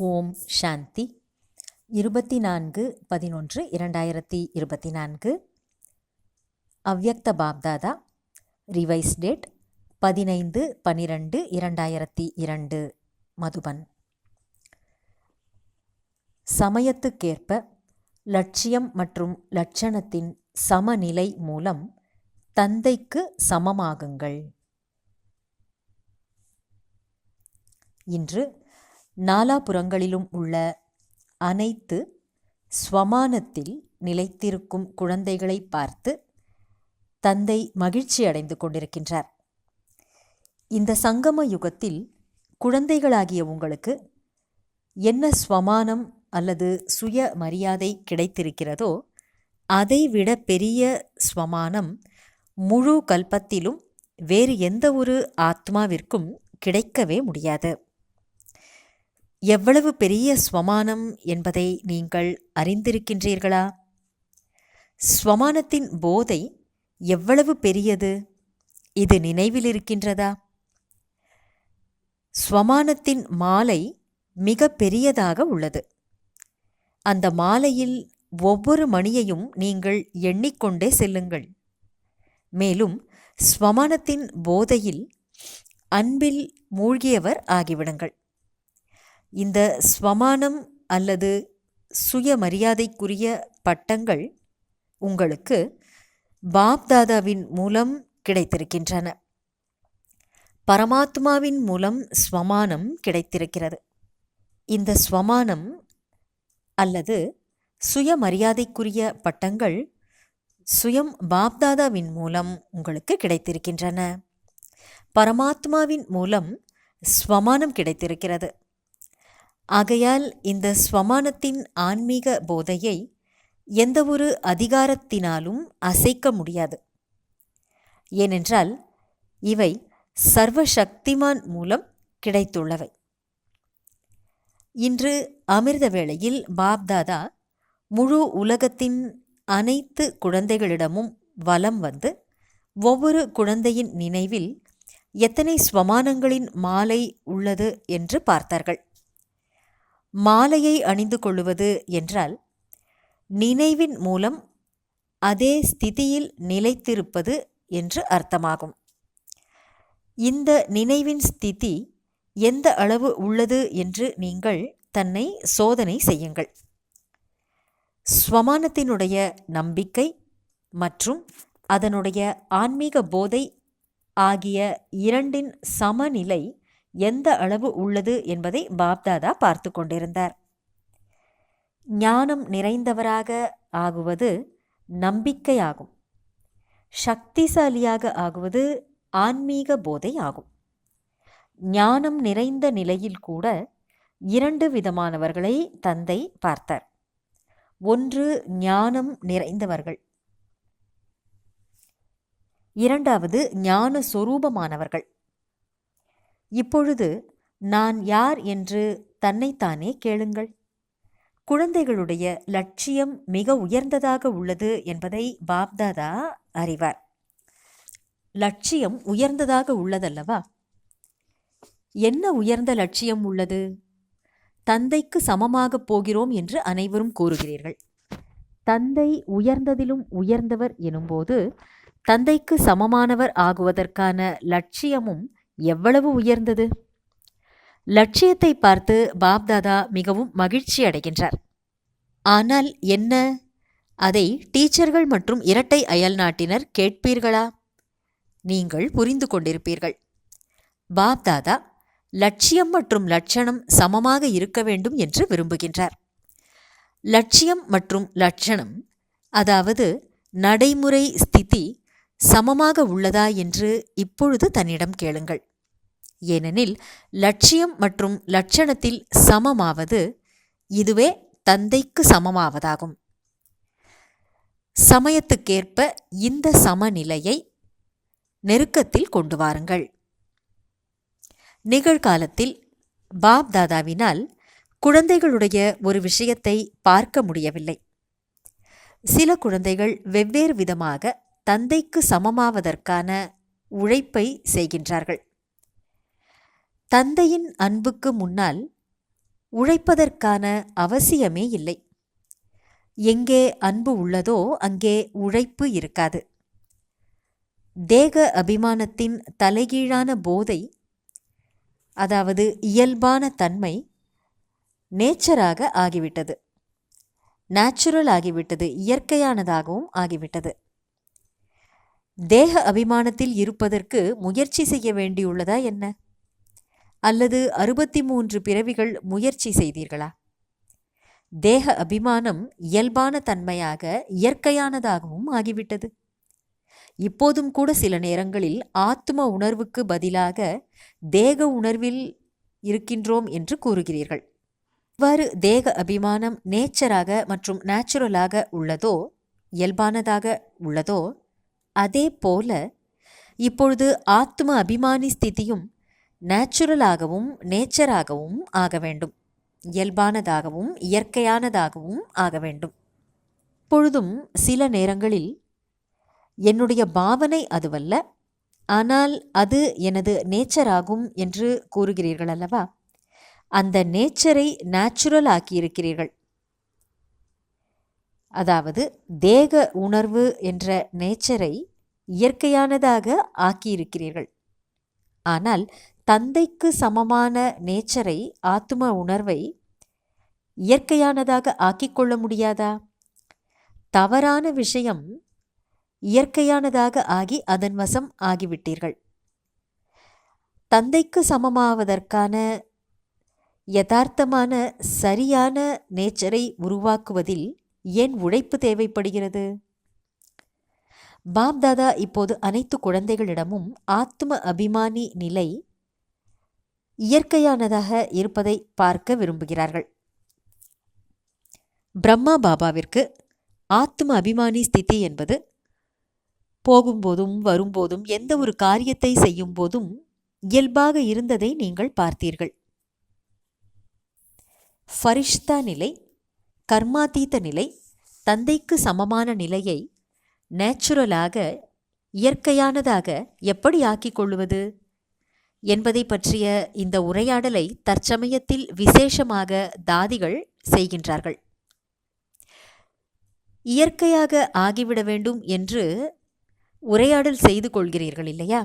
ஓம் சாந்தி 24/11/2024 அவ்யக்த Bapdada revise date 15/12/2002 Madhuban. சமயத்துக்கேற்ப லட்சியம் மற்றும் லட்சணத்தின் சமநிலை மூலம் தந்தைக்கு சமமாகுங்கள். இன்று நாலாபுறங்களிலும் உள்ள அனைத்து ஸ்வமானத்தில் நிலைத்திருக்கும் குழந்தைகளை பார்த்து தந்தை மகிழ்ச்சி அடைந்து கொண்டிருக்கின்றார். இந்த சங்கம யுகத்தில் குழந்தைகளாகிய உங்களுக்கு என்ன ஸ்வமானம் அல்லது சுய மரியாதை கிடைத்திருக்கிறதோ அதைவிட பெரிய ஸ்வமானம் முழு கல்பத்திலும் வேறு எந்த ஒரு ஆத்மாவிற்கும் கிடைக்கவே முடியாது. எவ்வளவு பெரிய ஸ்வமானம் என்பதை நீங்கள் அறிந்திருக்கின்றீர்களா? ஸ்வமானத்தின் போதை எவ்வளவு பெரியது, இது நினைவில் இருக்கின்றதா? ஸ்வமானத்தின் மாலை மிக பெரியதாக உள்ளது. அந்த மாலையில் ஒவ்வொரு மணியையும் நீங்கள் எண்ணிக்கொண்டே செல்லுங்கள். மேலும் ஸ்வமானத்தின் போதையில் அன்பில் மூழ்கியவர் ஆகிவிடுங்கள். இந்த ஸ்வமானம் அல்லது சுயமரியாதைக்குரிய பட்டங்கள் உங்களுக்கு பாப்தாதாவின் மூலம் கிடைத்திருக்கின்றன. பரமாத்மாவின் மூலம் ஸ்வமானம் கிடைத்திருக்கிறது. இந்த ஸ்வமானம் அல்லது சுயமரியாதைக்குரிய பட்டங்கள் சுயம் பாப்தாதாவின் மூலம் உங்களுக்கு கிடைத்திருக்கின்றன. பரமாத்மாவின் மூலம் ஸ்வமானம் கிடைத்திருக்கிறது. ஆகையால் இந்த ஸ்வமானத்தின் ஆன்மீக போதையை எந்த ஒரு அதிகாரத்தினாலும் அசைக்க முடியாது. ஏனென்றால் இவை சர்வசக்திமான் மூலம் கிடைத்துள்ளவை. இன்று அமிர்த வேளையில் பாப்தாதா முழு உலகத்தின் அனைத்து குழந்தைகளிடமும் வலம் வந்து ஒவ்வொரு குழந்தையின் நினைவில் எத்தனை ஸ்வமானங்களின் மாலை உள்ளது என்று பார்த்தார்கள். மாலையை அணிந்து கொள்ளுவது என்றால் நினைவின் மூலம் அதே ஸ்திதியில் நிலைத்திருப்பது என்று அர்த்தமாகும். இந்த நினைவின் ஸ்திதி எந்த அளவு உள்ளது என்று நீங்கள் தன்னை சோதனை செய்யுங்கள். ஸ்வமானத்தினுடைய நம்பிக்கை மற்றும் அதனுடைய ஆன்மீக போதை ஆகிய இரண்டின் சமநிலை எந்த அளவு உள்ளது என்பதை பாப்தாதா பார்த்து கொண்டிருந்தார். ஞானம் நிறைந்தவராக ஆகுவது நம்பிக்கையாகும். சக்திசாலியாக ஆகுவது ஆன்மீக போதை ஆகும். ஞானம் நிறைந்த நிலையில் கூட இரண்டு விதமானவர்களை தந்தை பார்த்தார். ஒன்று ஞானம் நிறைந்தவர்கள், இரண்டாவது ஞான சொரூபமானவர்கள். இப்பொழுது நான் யார் என்று தன்னைத்தானே கேளுங்கள். குழந்தைகளுடைய லட்சியம் மிக உயர்ந்ததாக உள்ளது என்பதை பாப்தாதா அறிவார். லட்சியம் உயர்ந்ததாக உள்ளதல்லவா? என்ன உயர்ந்த லட்சியம் உள்ளது? தந்தைக்கு சமமாக போகிறோம் என்று அனைவரும் கூறுகிறீர்கள். தந்தை உயர்ந்ததிலும் உயர்ந்தவர் எனும்போது தந்தைக்கு சமமானவர் ஆகுவதற்கான லட்சியமும் எவ்வளவு உயர்ந்தது? லட்சியத்தை பார்த்து பாப்தாதா மிகவும் மகிழ்ச்சி அடைகின்றார். ஆனால் என்ன, அதை டீச்சர்கள் மற்றும் இரட்டை அயல்நாட்டினர் கேட்பீர்களா? நீங்கள் புரிந்து கொண்டிருப்பீர்கள். பாப்தாதா லட்சியம் மற்றும் லட்சணம் சமமாக இருக்க வேண்டும் என்று விரும்புகின்றார். லட்சியம் மற்றும் லட்சணம், அதாவது நடைமுறை ஸ்திதி சமமாக உள்ளதா என்று இப்பொழுது தன்னிடம் கேளுங்கள். ஏனெனில் லட்சியம் மற்றும் லட்சணத்தில் சமமாவது இதுவே தந்தைக்கு சமமாவதாகும். சமயத்துக்கேற்ப இந்த சமநிலையை நெருக்கத்தில் கொண்டு வாருங்கள். நிகழ்காலத்தில் பாப்தாதாவினால் குழந்தைகளுடைய ஒரு விஷயத்தை பார்க்க முடியவில்லை. சில குழந்தைகள் வெவ்வேறு விதமாக தந்தைக்கு சமமாவதற்கான உழைப்பை செய்கின்றார்கள். தந்தையின் அன்புக்கு முன்னால் உழைப்பதற்கான அவசியமே இல்லை. எங்கே அன்பு உள்ளதோ அங்கே உழைப்பு இருக்காது. தேக அபிமானத்தின் தலைகீழான போதை, அதாவது இயல்பான தன்மை நேச்சராக ஆகிவிட்டது, நேச்சுரல் ஆகிவிட்டது, இயற்கையானதாகவும் ஆகிவிட்டது. தேக அபிமானத்தில் இருப்பதற்கு முயற்சி செய்ய வேண்டியுள்ளதா என்ன? அல்லது 63 பிறவிகள் முயற்சி செய்தீர்களா? தேக அபிமானம் இயல்பான தன்மையாக இயற்கையானதாகவும் ஆகிவிட்டது. இப்போதும் கூட சில நேரங்களில் ஆத்ம உணர்வுக்கு பதிலாக தேக உணர்வில் இருக்கின்றோம் என்று கூறுகிறீர்கள். இவ்வாறு தேக அபிமானம் நேச்சராக மற்றும் நேச்சுரலாக உள்ளதோ, இயல்பானதாக உள்ளதோ, அதே போல இப்பொழுது ஆத்ம அபிமானி ஸ்திதியும் நேச்சுரலாகவும் நேச்சராகவும் ஆக வேண்டும், இயல்பானதாகவும் இயற்கையானதாகவும் ஆக வேண்டும். இப்பொழுதும் சில நேரங்களில் என்னுடைய பாவனை அதுவல்ல, ஆனால் அது எனது நேச்சராகும் என்று கூறுகிறீர்கள் அல்லவா? அந்த நேச்சரை நேச்சுரல் ஆக்கியிருக்கிறீர்கள். அதாவது தேக உணர்வு என்ற நேச்சரை இயற்கையானதாக ஆக்கியிருக்கிறீர்கள். ஆனால் தந்தைக்கு சமமான நேச்சரை, ஆத்ம உணர்வை இயற்கையானதாக ஆக்கிக்கொள்ள முடியாதா? தவறான விஷயம் இயற்கையானதாக ஆகி அதன் வசம் ஆகிவிட்டீர்கள். தந்தைக்கு சமமாவதற்கான யதார்த்தமான சரியான நேச்சரை உருவாக்குவதில் ஏன் உழைப்பு தேவைப்படுகிறது? பாப்தாதா இப்போது அனைத்து குழந்தைகளிடமும் ஆத்ம அபிமானி நிலை இயற்கையானதாக இருப்பதை பார்க்க விரும்புகிறார்கள். பிரம்மா பாபாவிற்கு ஆத்ம அபிமானி ஸ்திதி என்பது போகும்போதும் வரும்போதும் எந்த ஒரு காரியத்தை செய்யும் போதும் இயல்பாக இருந்ததை நீங்கள் பார்த்தீர்கள். ஃபரிஷ்தா நிலை, கர்மாதீத நிலை, தந்தைக்கு சமமான நிலையை நேச்சுரலாக இயற்கையானதாக எப்படி ஆக்கிக் கொள்வது என்பதை பற்றிய இந்த உரையாடலை தற்சமயத்தில் விசேஷமாக தாதிகள் செய்கின்றார்கள். இயற்கையாக ஆகிவிட வேண்டும் என்று உரையாடல் செய்து கொள்கிறீர்கள் இல்லையா?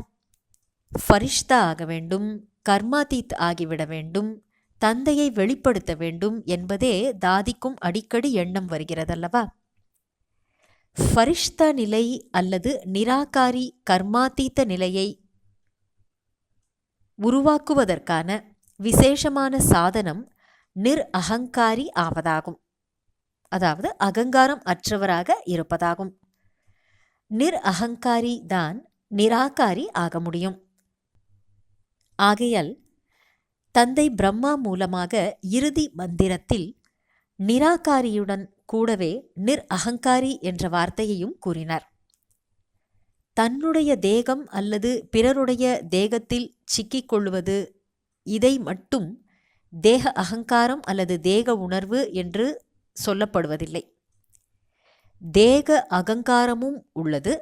ஃபரிஷ்தா ஆக வேண்டும், கர்மாதீத் ஆகிவிட வேண்டும், தந்தையை வெளிப்படுத்த வேண்டும் என்பதே தாதிக்கும் அடிக்கடி எண்ணம் வருகிறதல்லவா? ஃபரிஷ்தா நிலை அல்லது நிராகாரி கர்மாதீத்த நிலையை உருவாக்குவதற்கான விசேஷமான சாதனம் அகங்காரி ஆவதாகும். அதாவது அகங்காரம் அற்றவராக இருப்பதாகும். அகங்காரி தான் நிராகாரி ஆக முடியும். ஆகையால் தந்தை பிரம்மா மூலமாக இறுதி மந்திரத்தில் நிராகாரியுடன் கூடவே அகங்காரி என்ற வார்த்தையையும் கூறினார். தன்னுடைய தேகம் அல்லது பிறருடைய தேகத்தில் சிக்கிக்கொள்வது, இதை மட்டும் தேக அகங்காரம் அல்லது தேக உணர்வு என்று சொல்லப்படுவதில்லை. தேக அகங்காரமும் உள்ளது,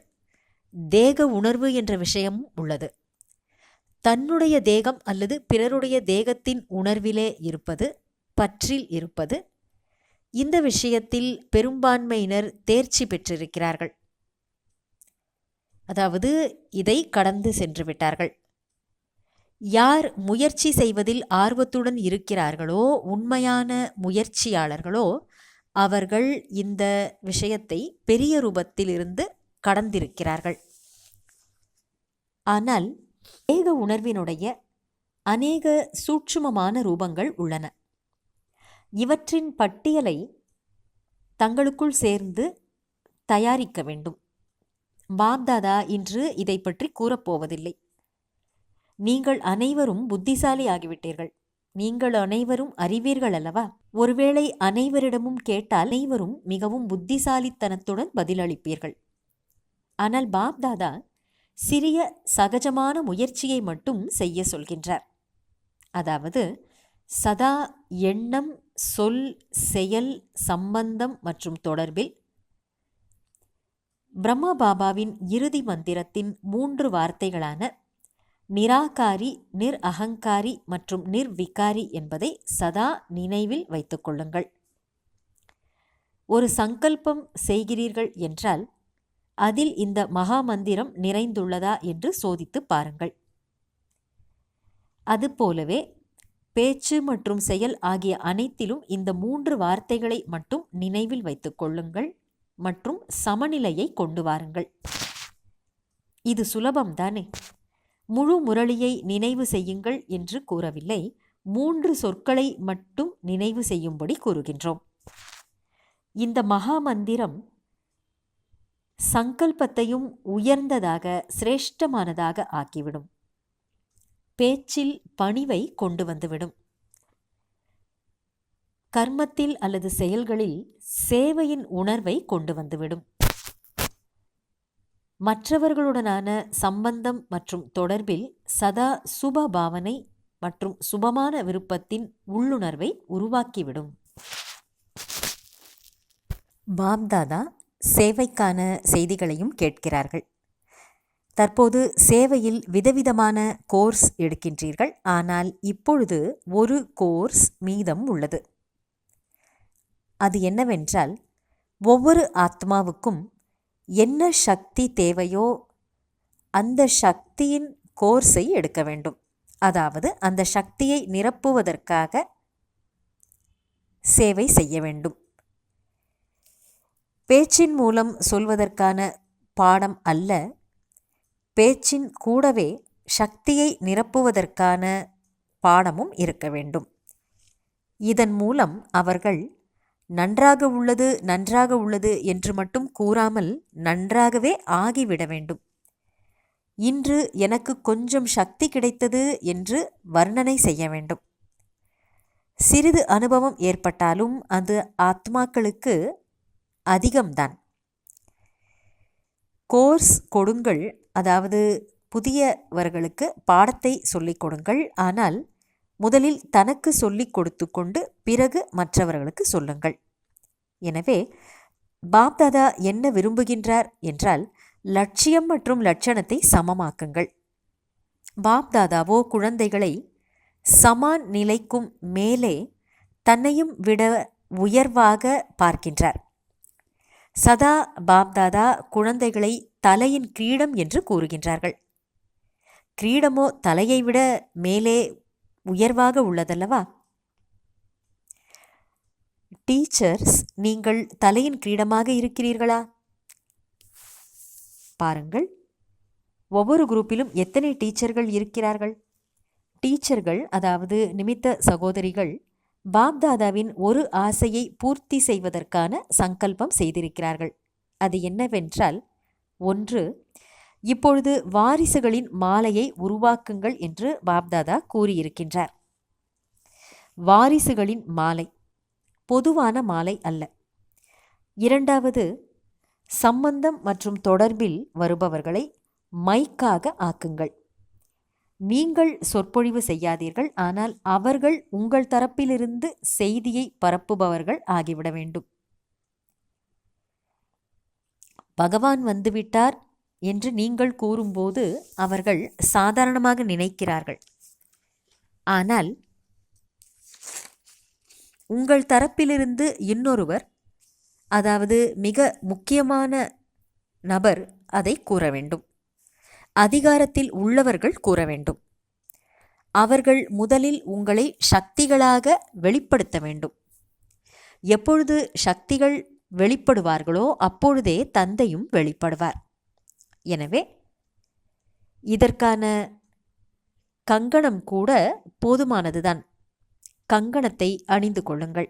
தேக உணர்வு என்ற விஷயமும் உள்ளது. தன்னுடைய தேகம் அல்லது பிறருடைய தேகத்தின் உணர்விலே இருப்பது, பற்றில் இருப்பது, இந்த விஷயத்தில் பெரும்பான்மையினர் தேர்ச்சி பெற்றிருக்கிறார்கள். அதாவது இதை கடந்து சென்று விட்டார்கள். யார் முயற்சி செய்வதில் ஆர்வத்துடன் இருக்கிறார்களோ, உண்மையான முயற்சியாளர்களோ, அவர்கள் இந்த விஷயத்தை பெரிய ரூபத்திலிருந்து கடந்திருக்கிறார்கள். ஆனால் தேக உணர்வினுடைய அநேக சூட்சுமமான ரூபங்கள் உள்ளன. இவற்றின் பட்டியலை தங்களுக்குள் சேர்ந்து தயாரிக்க வேண்டும். பாப்தாதா இன்று இதை பற்றி கூறப்போவதில்லை. நீங்கள் அனைவரும் புத்திசாலி ஆகிவிட்டீர்கள். நீங்கள் அனைவரும் அறிவீர்கள் அல்லவா? ஒருவேளை அனைவரிடமும் கேட்டால் அனைவரும் மிகவும் புத்திசாலித்தனத்துடன் பதிலளிப்பீர்கள். ஆனால் பாப்தாதா சிறிய சகஜமான முயற்சியை மட்டும் செய்ய சொல்கின்றார். அதாவது சதா எண்ணம், சொல், செயல், சம்பந்தம் மற்றும் தொடர்பில் பிரம்மா பாபாவின் இறுதி மந்திரத்தின் 3 வார்த்தைகளான நிராகாரி, நிர் அகங்காரி மற்றும் நிர்விகாரி என்பதை சதா நினைவில் வைத்துக் கொள்ளுங்கள். ஒரு சங்கல்பம் செய்கிறீர்கள் என்றால் அதில் இந்த மகா மந்திரம் நிறைந்துள்ளதா என்று சோதித்து பாருங்கள். அதுபோலவே பேச்சு மற்றும் செயல் ஆகிய அனைத்திலும் இந்த 3 வார்த்தைகளை மட்டும் நினைவில் வைத்துக் கொள்ளுங்கள் மற்றும் சமநிலையை கொண்டு வாருங்கள். இது சுலபம்தானே? முழு முரளியை நினைவு செய்யுங்கள் என்று கூறவில்லை, 3 சொற்களை மட்டும் நினைவு செய்யும்படி கூறுகின்றோம். இந்த மகா மந்திரம் சங்கல்பத்தையும் உயர்ந்ததாக, சிரேஷ்டமானதாக ஆக்கிவிடும். பேச்சில் பணிவை கொண்டு வந்துவிடும். கர்மத்தில் அல்லது செயல்களில் சேவையின் உணர்வை கொண்டு வந்துவிடும். மற்றவர்களுடனான சம்பந்தம் மற்றும் தொடர்பில் சதா சுப பாவனை மற்றும் சுபமான விருப்பத்தின் உள்ளுணர்வை உருவாக்கிவிடும். பாப்தாதா சேவைக்கான செய்திகளையும் கேட்கிறார்கள். தற்போது சேவையில் விதவிதமான கோர்ஸ் எடுக்கின்றீர்கள். ஆனால் இப்பொழுது ஒரு கோர்ஸ் மீதம் உள்ளது. அது என்னவென்றால், ஒவ்வொரு ஆத்மாவுக்கும் என்ன சக்தி தேவையோ அந்த சக்தியின் கோர்ஸை எடுக்க வேண்டும். அதாவது அந்த சக்தியை நிரப்புவதற்காக சேவை செய்ய வேண்டும். பேச்சின் மூலம் சொல்வதற்கான பாடம் அல்ல, பேச்சின் கூடவே சக்தியை நிரப்புவதற்கான பாடமும் இருக்க வேண்டும். இதன் மூலம் அவர்கள் நன்றாக உள்ளது, நன்றாக உள்ளது என்று மட்டும் கூறாமல் நன்றாகவே ஆகிவிட வேண்டும். இன்று எனக்கு கொஞ்சம் சக்தி கிடைத்தது என்று வர்ணனை செய்ய வேண்டும். சிறிது அனுபவம் ஏற்பட்டாலும் அது ஆத்மாக்களுக்கு அதிகம்தான். கோர்ஸ் கொடுங்கள், அதாவது புதியவர்களுக்கு பாடத்தை சொல்லிக் கொடுங்கள். ஆனால் முதலில் தனக்கு சொல்லிக் கொடுத்து கொண்டு பிறகு மற்றவர்களுக்கு சொல்லுங்கள். எனவே பாப்தாதா என்ன விரும்புகின்றார் என்றால், லட்சியம் மற்றும் லட்சணத்தை சமமாக்குங்கள். பாப்தாதாவோ குழந்தைகளை சமான் நிலைக்கும் மேலே தன்னையும் விட உயர்வாக பார்க்கின்றார். சதா பாப்தாதா குழந்தைகளை தலையின் கிரீடம் என்று கூறுகின்றார்கள். கிரீடமோ தலையை விட மேலே உயர்வாக உள்ளதல்லவா? டீச்சர்ஸ், நீங்கள் தலையின் கிரீடமாக இருக்கிறீர்களா? பாருங்கள், ஒவ்வொரு குரூப்பிலும் எத்தனை டீச்சர்கள் இருக்கிறார்கள்? டீச்சர்கள், அதாவது நிமித்த சகோதரிகள், பாப்தாதாவின் ஒரு ஆசையை பூர்த்தி செய்வதற்கான சங்கல்பம் செய்திருக்கிறார்கள். அது என்னவென்றால், 1, இப்பொழுது வாரிசுகளின் மாலையை உருவாக்குங்கள் என்று பாப்தாதா கூறியிருக்கின்றார். வாரிசுகளின் மாலை, பொதுவான மாலை அல்ல. 2, சம்பந்தம் மற்றும் தொடர்பில் வருபவர்களை மைக்காக ஆக்குங்கள். நீங்கள் சொற்பொழிவு செய்யாதீர்கள், ஆனால் அவர்கள் உங்கள் தரப்பிலிருந்து செய்தியை பரப்புபவர்கள் ஆகிவிட வேண்டும். பகவான் வந்துவிட்டார் என்று நீங்கள் கூறும்போது அவர்கள் சாதாரணமாக நினைக்கிறார்கள். ஆனால் உங்கள் தரப்பிலிருந்து இன்னொருவர், அதாவது மிக முக்கியமான நபர் அதை கூற வேண்டும். அதிகாரத்தில் உள்ளவர்கள் கூற வேண்டும். அவர்கள் முதலில் உங்களை சக்திகளாக வெளிப்படுத்த வேண்டும். எப்பொழுது சக்திகள் வெளிப்படுவார்களோ அப்பொழுதே தந்தையும் வெளிப்படுவார். எனவே இதற்கான கங்கணம் கூட போதுமானதுதான். கங்கணத்தை அணிந்து கொள்ளுங்கள்.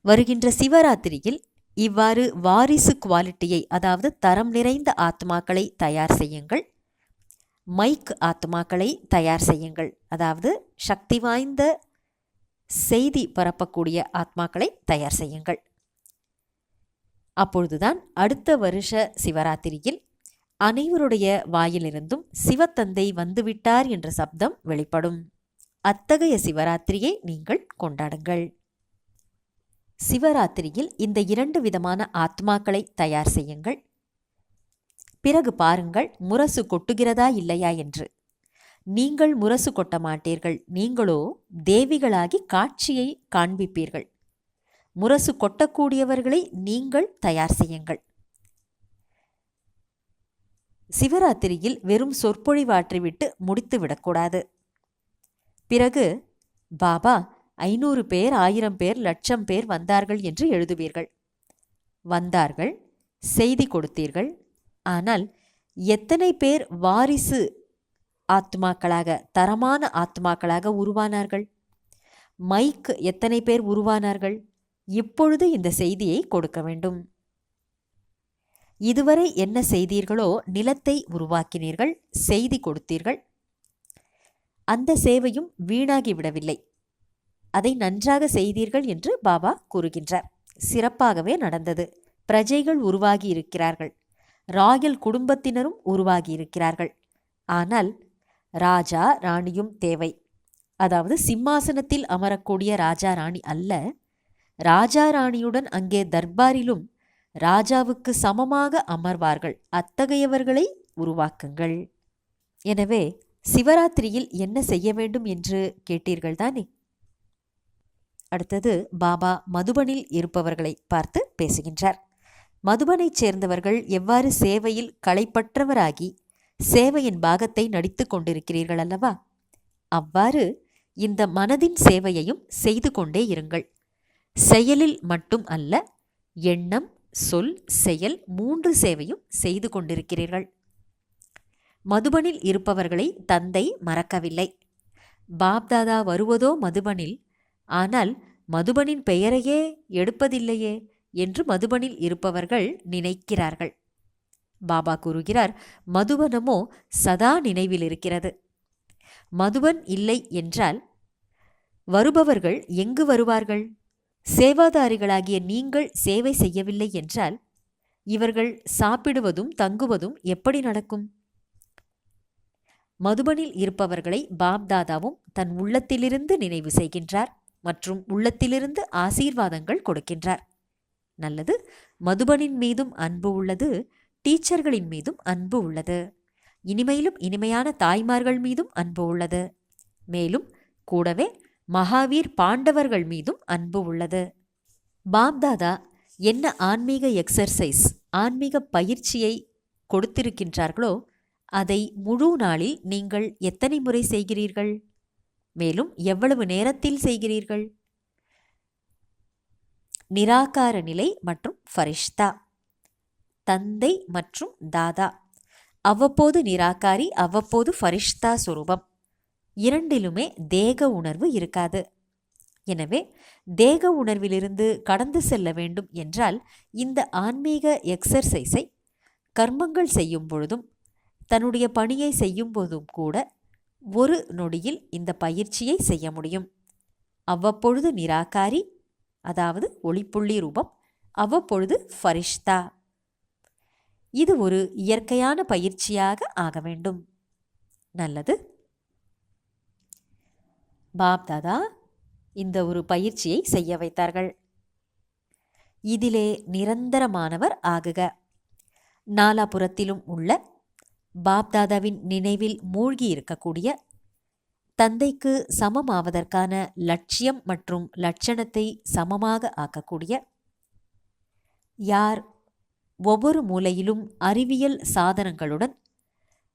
வருகின்ற சிவராத்திரியில் இவ்வாறு வாரிசு குவாலிட்டியை, அதாவது தரம் நிறைந்த ஆத்மாக்களை தயார் செய்யுங்கள். மைக் ஆத்மாக்களை தயார் செய்யுங்கள், அதாவது சக்தி வாய்ந்த செய்தி பரப்பக்கூடிய ஆத்மாக்களை தயார் செய்யுங்கள். அப்பொழுதுதான் அடுத்த வருஷ சிவராத்திரியில் அனைவருடைய வாயிலிருந்தும் சிவத்தந்தை வந்துவிட்டார் என்ற சப்தம் வெளிப்படும். அத்தகைய சிவராத்திரியை நீங்கள் கொண்டாடுங்கள். சிவராத்திரியில் இந்த 2 விதமான ஆத்மாக்களை தயார் செய்யுங்கள். பிறகு பாருங்கள் முரசு கொட்டுகிறதா இல்லையா என்று. நீங்கள் முரசு கொட்ட மாட்டீர்கள், நீங்களோ தேவிகளாகி காட்சியை காண்பிப்பீர்கள். முரசு கொட்டக்கூடியவர்களை நீங்கள் தயார் செய்யுங்கள். சிவராத்திரியில் வெறும் சொற்பொழிவாற்றிவிட்டு முடித்து விடக்கூடாது. பிறகு பாபா 500 பேர், 1000 பேர், 1,00,000 பேர் வந்தார்கள் என்று எழுதுவீர்கள். வந்தார்கள், செய்தி கொடுத்தீர்கள். ஆனால் எத்தனை பேர் வாரிசு ஆத்மாக்களாக, தரமான ஆத்மாக்களாக உருவானார்கள்? மைக் எத்தனை பேர் உருவானார்கள்? இப்பொழுது இந்த செய்தியை கொடுக்க வேண்டும். இதுவரை என்ன செய்தீர்களோ, நிலத்தை உருவாக்கினீர்கள், செய்தி கொடுத்தீர்கள். அந்த சேவையும் வீணாகிவிடவில்லை. அதை நன்றாக செய்தீர்கள் என்று பாபா கூறுகின்றார். சிறப்பாகவே நடந்தது. பிரஜைகள் உருவாகி இருக்கிறார்கள், ராயல் குடும்பத்தினரும் உருவாகி இருக்கிறார்கள். ஆனால் ராஜா ராணியும் தேவை. அதாவது சிம்மாசனத்தில் அமரக்கூடிய ராஜா ராணி அல்ல, ராஜா ராணியுடன் அங்கே தர்பாரிலும் ராஜாவுக்கு சமமாக அமர்வார்கள். அத்தகையவர்களை உருவாக்குங்கள். எனவே சிவராத்திரியில் என்ன செய்ய வேண்டும் என்று கேட்டீர்கள் தானே? அடுத்தது பாபா மதுபனில் இருப்பவர்களை பார்த்து பேசுகின்றார். மதுபனைச் சேர்ந்தவர்கள் எவ்வாறு சேவையில் களைப்பற்றவராகி சேவையின் பாகத்தை நடித்து கொண்டிருக்கிறீர்கள் அல்லவா? அவ்வாறு இந்த மனதின் சேவையையும் செய்து கொண்டே இருங்கள். செயலில் மட்டும் அல்ல, எண்ணம், சொல், செயல் 3 சேவையும் செய்து கொண்டிருக்கிறீர்கள். மதுபனில் இருப்பவர்களை தந்தை மறக்கவில்லை. பாப்தாதா வருவதோ மதுபனில், ஆனால் மதுபனின் பெயரையே எடுப்பதில்லையே என்று மதுபனில் இருப்பவர்கள் நினைக்கிறார்கள். பாபா கூறுகிறார், மதுபனமோ சதா நினைவில் இருக்கிறது. மதுபன் இல்லை என்றால் வருபவர்கள் எங்கு வருவார்கள்? சேவாதாரிகளாகிய நீங்கள் சேவை செய்யவில்லை என்றால் இவர்கள் சாப்பிடுவதும் தங்குவதும் எப்படி நடக்கும்? மதுபனில் இருப்பவர்களை பாப்தாதாவும் தன் உள்ளத்திலிருந்து நினைவு செய்கின்றார் மற்றும் உள்ளத்திலிருந்து ஆசீர்வாதங்கள் கொடுக்கின்றார். நல்லது. மதுபனின் மீதும் அன்பு உள்ளது, டீச்சர்களின் மீதும் அன்பு உள்ளது, இனிமையிலும் இனிமையான தாய்மார்கள் மீதும் அன்பு உள்ளது. மேலும் கூடவே மகாவீர் பாண்டவர்கள் மீதும் அன்பு உள்ளது. பாப்தாதா என்ன ஆன்மீக எக்ஸர்சைஸ், ஆன்மீக பயிற்சியை கொடுத்திருக்கின்றார்களோ அதை முழு நாளில் நீங்கள் எத்தனை முறை செய்கிறீர்கள்? மேலும் எவ்வளவு நேரத்தில் செய்கிறீர்கள்? நிராகார நிலை மற்றும் ஃபரிஷ்தா, தந்தை மற்றும் தாதா, அவ்வப்போது நிராகாரி, அவ்வப்போது ஃபரிஷ்தா சுரூபம். இரண்டிலுமே தேக உணர்வு இருக்காது. எனவே தேக உணர்விலிருந்து கடந்து செல்ல வேண்டும் என்றால் இந்த ஆன்மீக எக்ஸர்சைஸை கர்மங்கள் செய்யும் பொழுதும் தன்னுடைய பணியை செய்யும் போதும் கூட ஒரு நொடியில் இந்த பயிற்சியை செய்ய முடியும். அவ்வப்பொழுது நிராகாரி, அதாவது ஒளிப்புள்ளி ரூபம், அவ்வப்பொழுது ஃபரிஷ்தா. இது ஒரு இயற்கையான பயிற்சியாக ஆக வேண்டும். நல்லது. பாப்தாதா இந்த ஒரு பயிற்சியை செய்ய வைத்தார்கள். இதிலே நிரந்தரமானவர் ஆகுக. நாலாபுரத்திலும் உள்ள பாப்தாதாவின் நினைவில் மூழ்கி இருக்கக்கூடிய, தந்தைக்கு சமமாவதற்கான லட்சியம் மற்றும் லட்சணத்தை சமமாக ஆக்கக்கூடிய, யார் ஒவ்வொரு மூலையிலும் அறிவியல் சாதனங்களுடன்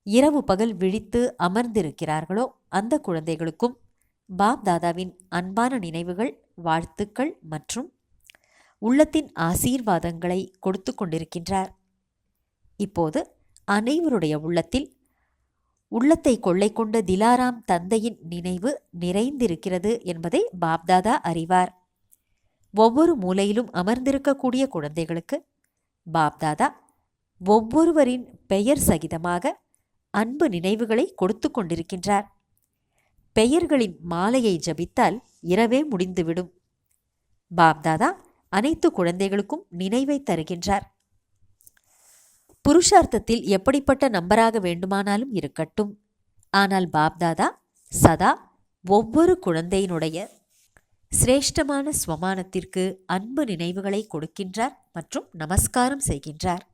இரவு பகல் விழித்து அமர்ந்திருக்கிறார்களோ அந்த குழந்தைகளுக்கும் பாப்தாதாவின் அன்பான நினைவுகள், வாழ்த்துக்கள் மற்றும் உள்ளத்தின் ஆசீர்வாதங்களை கொடுத்து கொண்டிருக்கின்றார். இப்போது அனைவருடைய உள்ளத்தை கொள்ளை கொண்ட திலாராம் தந்தையின் நினைவு நிறைந்திருக்கிறது என்பதை பாப்தாதா அறிவார். ஒவ்வொரு மூலையிலும் அமர்ந்திருக்கக்கூடிய குழந்தைகளுக்கு பாப்தாதா ஒவ்வொருவரின் பெயர் சகிதமாக அன்பு நினைவுகளை கொடுத்து கொண்டிருக்கின்றார். பெயர்களின் மாலையை ஜபித்தால் இரவே முடிந்துவிடும். பாப்தாதா அனைத்து குழந்தைகளுக்கும் நினைவை தருகின்றார். புருஷார்த்தத்தில் எப்படிப்பட்ட நம்பராக வேண்டுமானாலும் இருக்கட்டும், ஆனால் பாப்தாதா சதா ஒவ்வொரு குழந்தையினுடைய சிரேஷ்டமான ஸ்வமானத்திற்கு அன்பு நினைவுகளை கொடுக்கின்றார் மற்றும் நமஸ்காரம் செய்கின்றார்.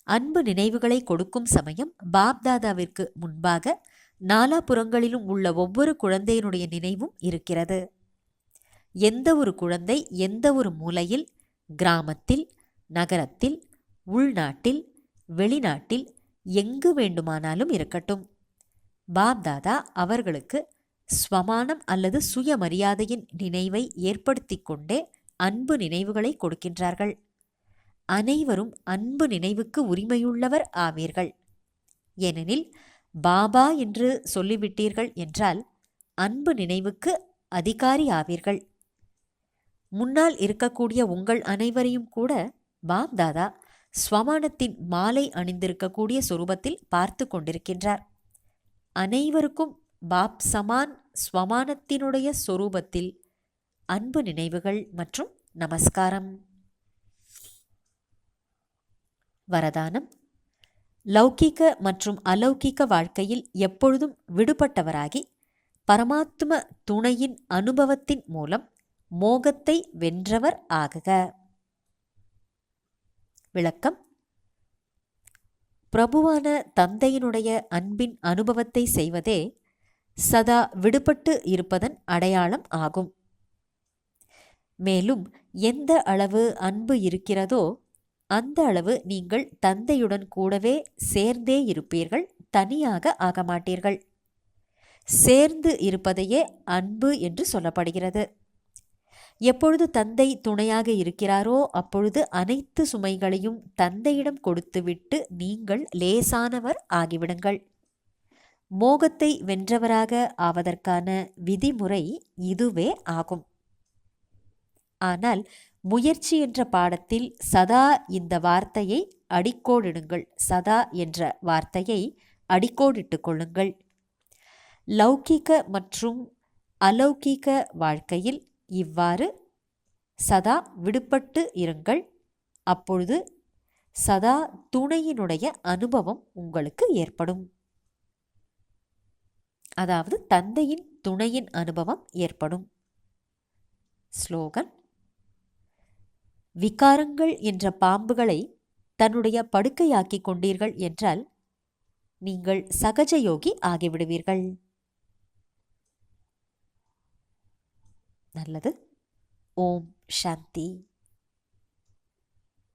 அன்பு நினைவுகளை கொடுக்கும் சமயம் பாப்தாதாவிற்கு முன்பாக நாலாபுறங்களிலும் உள்ள ஒவ்வொரு குழந்தையினுடைய நினைவும் இருக்கிறது. எந்த ஒரு குழந்தை எந்த ஒரு மூலையில், கிராமத்தில், நகரத்தில், உள்நாட்டில், வெளிநாட்டில், எங்கு வேண்டுமானாலும் இருக்கட்டும், பாப்தாதா அவர்களுக்கு ஸ்வமானம் அல்லது சுயமரியாதையின் நினைவை ஏற்படுத்தி கொண்டே அன்பு நினைவுகளை கொடுக்கின்றார்கள். அனைவரும் அன்பு நினைவுக்கு உரிமையுள்ளவர் ஆவீர்கள். ஏனெனில் பாபா என்று சொல்லிவிட்டீர்கள் என்றால் அன்பு நினைவுக்கு அதிகாரி ஆவீர்கள். முன்னால் இருக்கக்கூடிய உங்கள் அனைவரையும் கூட பாப்தாதா ஸ்வமானத்தின் மாலை அணிந்திருக்கக்கூடிய சொரூபத்தில் பார்த்து கொண்டிருக்கின்றார். அனைவருக்கும் பாப் சமான் ஸ்வமானத்தினுடைய சொரூபத்தில் அன்பு நினைவுகள் மற்றும் நமஸ்காரம். வரதானம்: லௌகீக மற்றும் அலௌகீக வாழ்க்கையில் எப்பொழுதும் விடுபட்டவராகி பரமாத்ம துணையின் அனுபவத்தின் மூலம் மோகத்தை வென்றவர் ஆகுக. விளக்கம்: பிரபுவான தந்தையினுடைய அன்பின் அனுபவத்தை செய்வதே சதா விடுபட்டு இருப்பதன் அடையாளம் ஆகும். மேலும் எந்த அளவு அன்பு இருக்கிறதோ அந்த அளவு நீங்கள் தந்தையுடன் கூடவே சேர்ந்தே இருப்பீர்கள், தனியாக ஆக மாட்டீர்கள். சேர்ந்து இருப்பதையே அன்பு என்று சொல்லப்படுகிறது. எப்பொழுது தந்தை துணையாக இருக்கிறாரோ அப்பொழுது அனைத்து சுமைகளையும் தந்தையிடம் கொடுத்துவிட்டு நீங்கள் லேசானவர் ஆகிவிடுங்கள். மோகத்தை வென்றவராக ஆவதற்கான விதிமுறை இதுவே ஆகும். ஆனால் முயற்சி என்ற பாடத்தில் சதா இந்த வார்த்தையை அடிக்கோடிடுங்கள். சதா என்ற வார்த்தையை அடிக்கோடிட்டுக் கொள்ளுங்கள். லௌகீக மற்றும் அலௌகீக வாழ்க்கையில் இவ்வாறு சதா விடுபட்டு இருங்கள். அப்பொழுது சதா துணையினுடைய அனுபவம் உங்களுக்கு ஏற்படும். அதாவது தந்தையின் துணையின் அனுபவம் ஏற்படும். ஸ்லோகன்: விகாரங்கள் என்ற பாம்புகளை தன்னுடைய படுக்கையாக்கிக் கொண்டீர்கள் என்றால் நீங்கள் சகஜயோகி ஆகிவிடுவீர்கள். நல்லது. ஓம் சாந்தி.